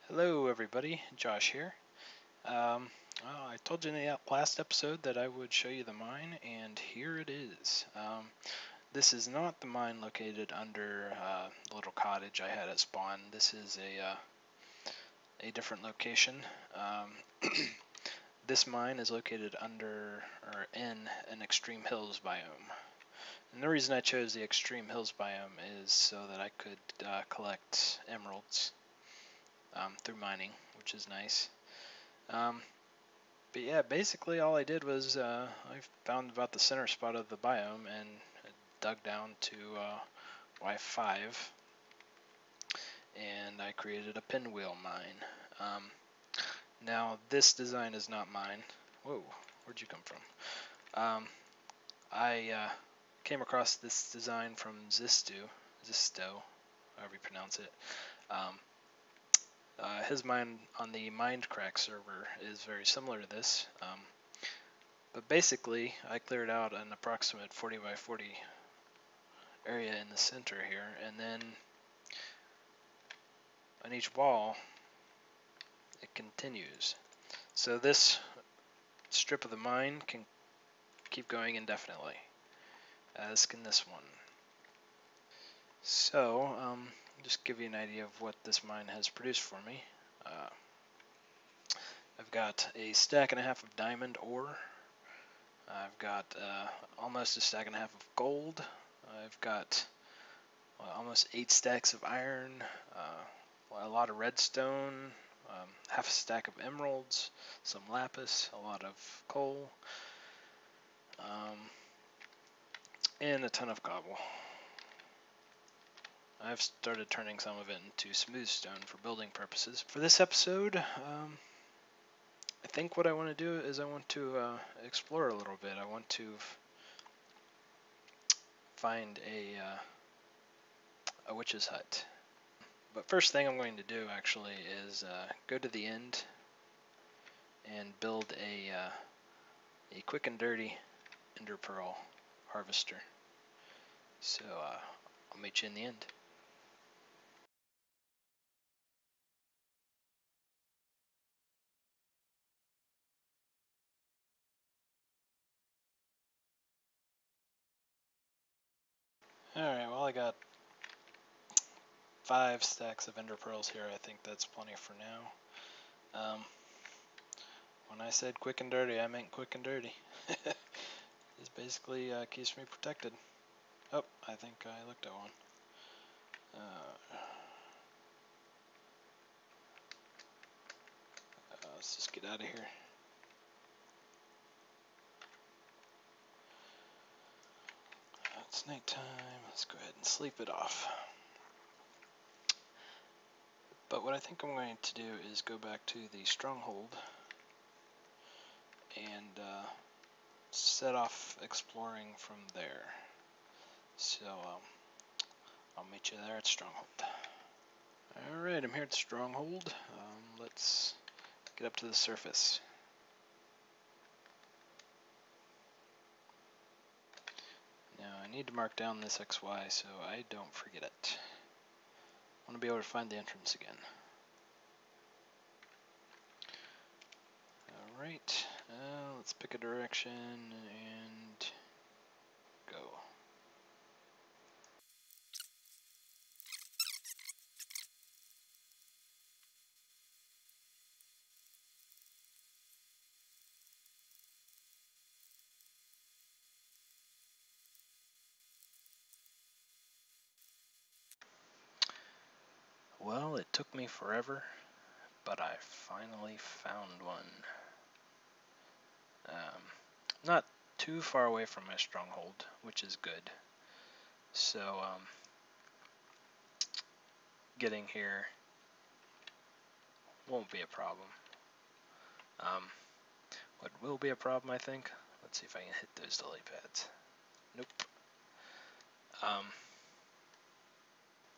Hello everybody, Josh here. I told you in the last episode that I would show you the mine, and here it is. This is not the mine located under the little cottage I had at spawn. This is a different location. This mine is located under or in an extreme hills biome. And the reason I chose the extreme hills biome is so that I could collect emeralds through mining, which is nice. But yeah, basically all I did was I found about the center spot of the biome and dug down to Y5, and I created a pinwheel mine. Now this design is not mine. Whoa, where'd you come from? I came across this design from Zisto, however you pronounce it. His mine on the Mindcrack server is very similar to this. But basically, I cleared out an approximate 40 by 40 area in the center here, and then on each wall, it continues. So this strip of the mine can keep going indefinitely, as can this one. So, just give you an idea of what this mine has produced for me. I've got a stack and a half of diamond ore. I've got almost a stack and a half of gold. I've got almost 8 stacks of iron, a lot of redstone, half a stack of emeralds, some lapis, a lot of coal, and a ton of cobble. I've started turning some of it into smooth stone for building purposes. For this episode, I think what I want to do is I want to explore a little bit. I want to find a witch's hut. But first thing I'm going to do actually is go to the end and build a quick and dirty ender pearl harvester. So I'll meet you in the end. Alright, well I got 5 stacks of ender pearls here. I think that's plenty for now. When I said quick and dirty, I meant quick and dirty. This basically keeps me protected. Oh, I think I looked at one. Let's just get out of here. It's nighttime. Let's go ahead and sleep it off. But what I think I'm going to do is go back to the stronghold and set off exploring from there. So I'll meet you there at Stronghold. Alright, I'm here at Stronghold. Let's get up to the surface. Now I need to mark down this XY so I don't forget it. I want to be able to find the entrance again. Alright, let's pick a direction and go. Well, it took me forever, but I finally found one. Not too far away from my stronghold, which is good. So, getting here won't be a problem. What will be a problem, I think, let's see if I can hit those delay pads. Nope.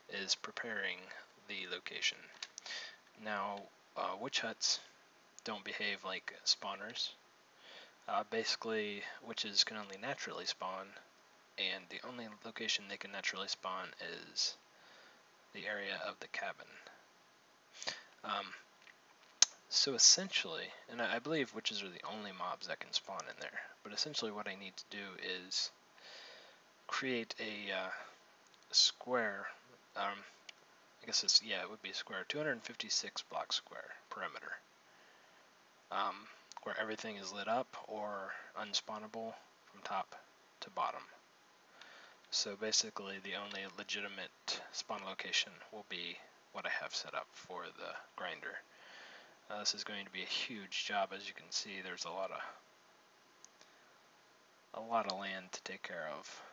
Is preparing the location. Now, witch huts don't behave like spawners. Basically, witches can only naturally spawn, and the only location they can naturally spawn is the area of the cabin. So essentially, and I believe witches are the only mobs that can spawn in there, but essentially what I need to do is create a square, I guess it would be a square, 256 block square perimeter, where everything is lit up or unspawnable from top to bottom. So basically the only legitimate spawn location will be what I have set up for the grinder. This is going to be a huge job. As you can see, there's a lot of land to take care of,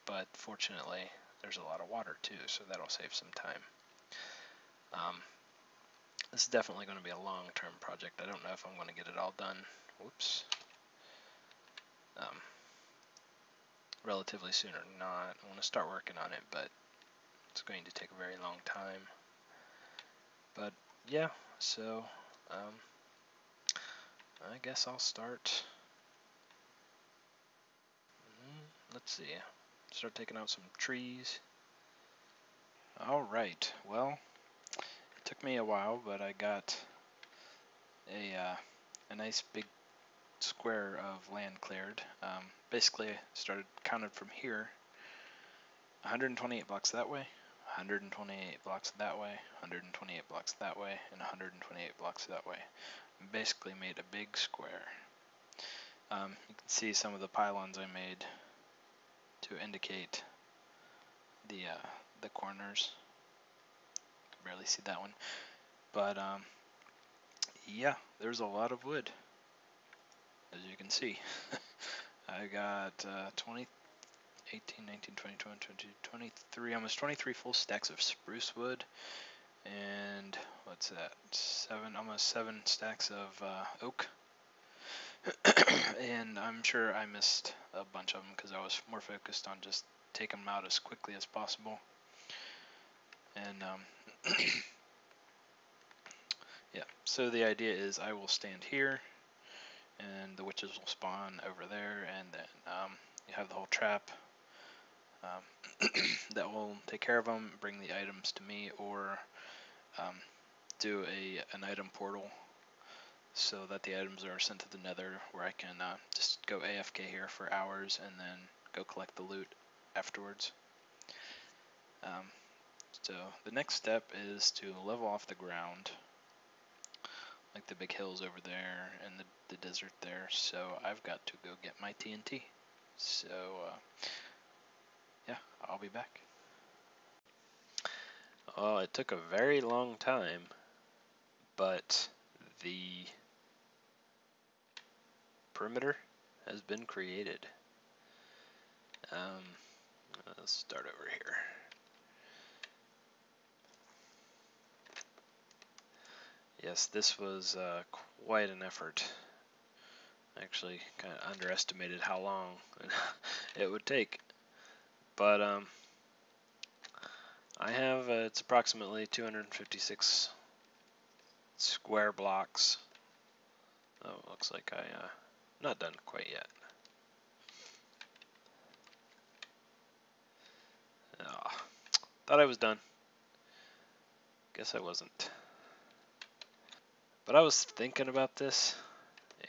but fortunately there's a lot of water too, so that'll save some time. This is definitely going to be a long-term project. I don't know if I'm going to get it all done. Whoops. Relatively soon or not. I want to start working on it, but it's going to take a very long time. But yeah, so I guess I'll start. Let's see. Start taking out some trees. Alright, well, it took me a while, but I got a nice big square of land cleared. Basically, I started counted from here. 128 blocks that way, 128 blocks that way, 128 blocks that way, and 128 blocks that way. Basically made a big square. You can see some of the pylons I made to indicate the corners. You can barely see that one, but yeah, there's a lot of wood, as you can see. I got 20, 18, 19, 20, 21, 22, 23, almost 23 full stacks of spruce wood, and what's that? Almost 7 stacks of oak. And I'm sure I missed a bunch of them because I was more focused on just taking them out as quickly as possible. And yeah, so the idea is I will stand here, and the witches will spawn over there, and then you have the whole trap that will take care of them, bring the items to me, or do an item portal so that the items are sent to the nether, where I can just go AFK here for hours and then go collect the loot afterwards. So the next step is to level off the ground, like the big hills over there and the desert there. So I've got to go get my TNT. So yeah, I'll be back. Well, it took a very long time, but the perimeter has been created. Let's start over here. Yes, this was quite an effort. I actually kind of underestimated how long it would take. But I have, it's approximately 256 square blocks. Oh, looks like not done quite yet. Oh, thought I was done. Guess I wasn't. But I was thinking about this,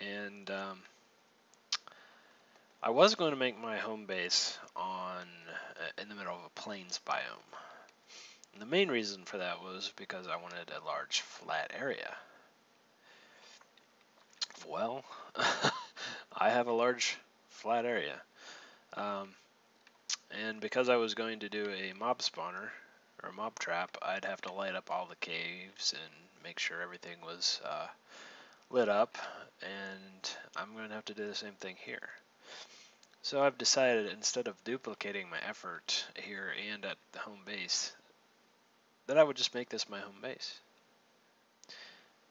and I was going to make my home base in the middle of a plains biome. And the main reason for that was because I wanted a large flat area. Well, I have a large flat area. And because I was going to do a mob spawner, or a mob trap, I'd have to light up all the caves and make sure everything was lit up, and I'm going to have to do the same thing here. So I've decided, instead of duplicating my effort here and at the home base, that I would just make this my home base.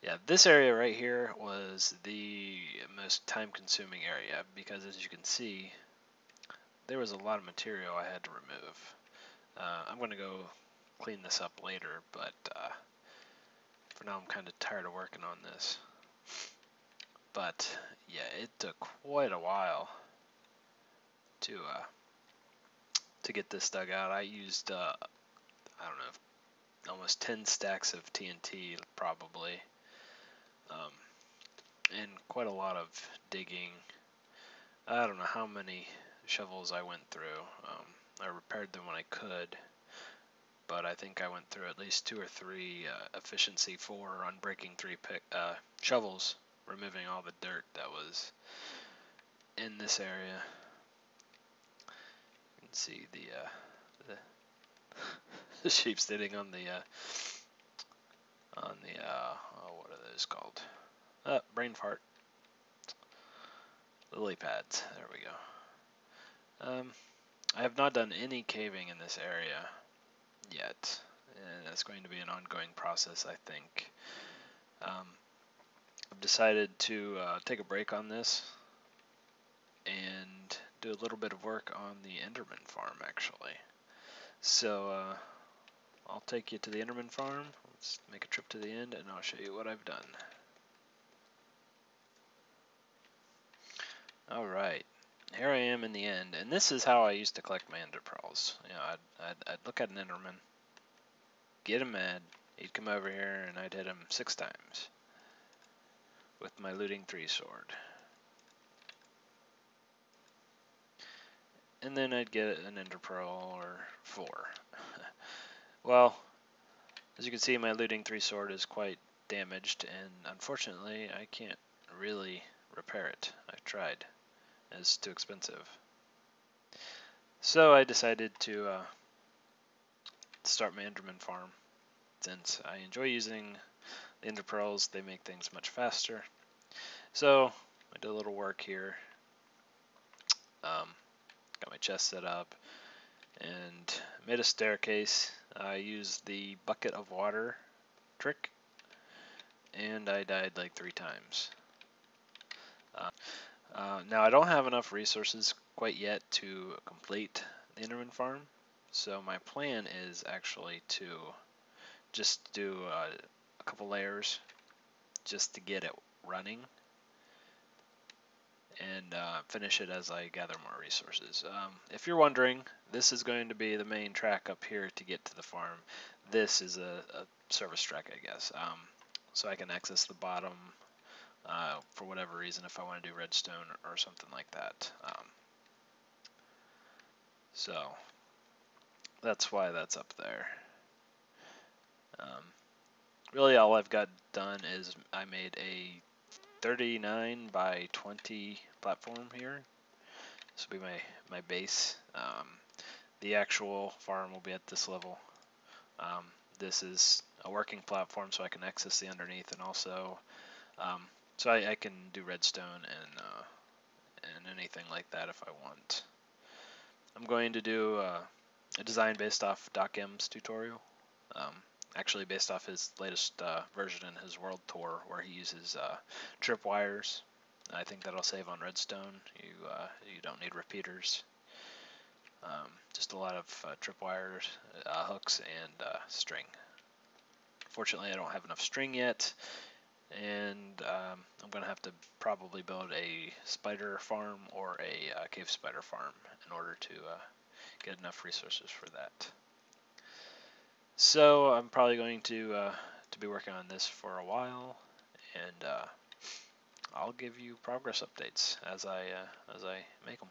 Yeah, this area right here was the most time-consuming area because, as you can see, there was a lot of material I had to remove. I'm going to go clean this up later, but for now I'm kind of tired of working on this. But yeah, it took quite a while to get this dug out. I used I don't know, almost 10 stacks of TNT probably, and quite a lot of digging. I don't know how many shovels I went through. I repaired them when I could, but I think I went through at least 2 or 3 efficiency 4 on breaking 3 shovels, removing all the dirt that was in this area. You can see the sheep sitting on the oh, what are those called? Brain fart. Lily pads. There we go. I have not done any caving in this area yet, and that's going to be an ongoing process, I think. I've decided to take a break on this and do a little bit of work on the Enderman farm, actually. So I'll take you to the Enderman farm. Let's make a trip to the end, and I'll show you what I've done. All right, here I am in the end, and this is how I used to collect my ender pearls. You know, I'd look at an Enderman, get him mad, he'd come over here, and I'd hit him 6 times with my looting 3 sword. And then I'd get an ender pearl or 4. Well, as you can see, my looting 3 sword is quite damaged, and unfortunately I can't really repair it. I've tried. It's too expensive. So I decided to start my Enderman farm, since I enjoy using the ender pearls. They make things much faster. So I did a little work here. Got my chest set up and made a staircase. I used the bucket of water trick, and I died like 3 times. Now I don't have enough resources quite yet to complete the Enderman farm, so my plan is actually to just do a couple layers just to get it running, and finish it as I gather more resources. If you're wondering, this is going to be the main track up here to get to the farm. This is a service track, I guess, so I can access the bottom for whatever reason if I want to do redstone or something like that. So that's why that's up there. Really all I've got done is I made a 39 by 20 platform here. This will be my base. The actual farm will be at this level. This is a working platform, so I can access the underneath, and also so I can do redstone and anything like that if I want. I'm going to do a design based off Doc M's tutorial. Actually based off his latest version in his world tour, where he uses tripwires. I think that'll save on redstone. You don't need repeaters. Just a lot of tripwires, hooks, and string. Fortunately, I don't have enough string yet, and I'm going to have to probably build a spider farm or a cave spider farm in order to get enough resources for that. So I'm probably going to be working on this for a while, and I'll give you progress updates as I make them.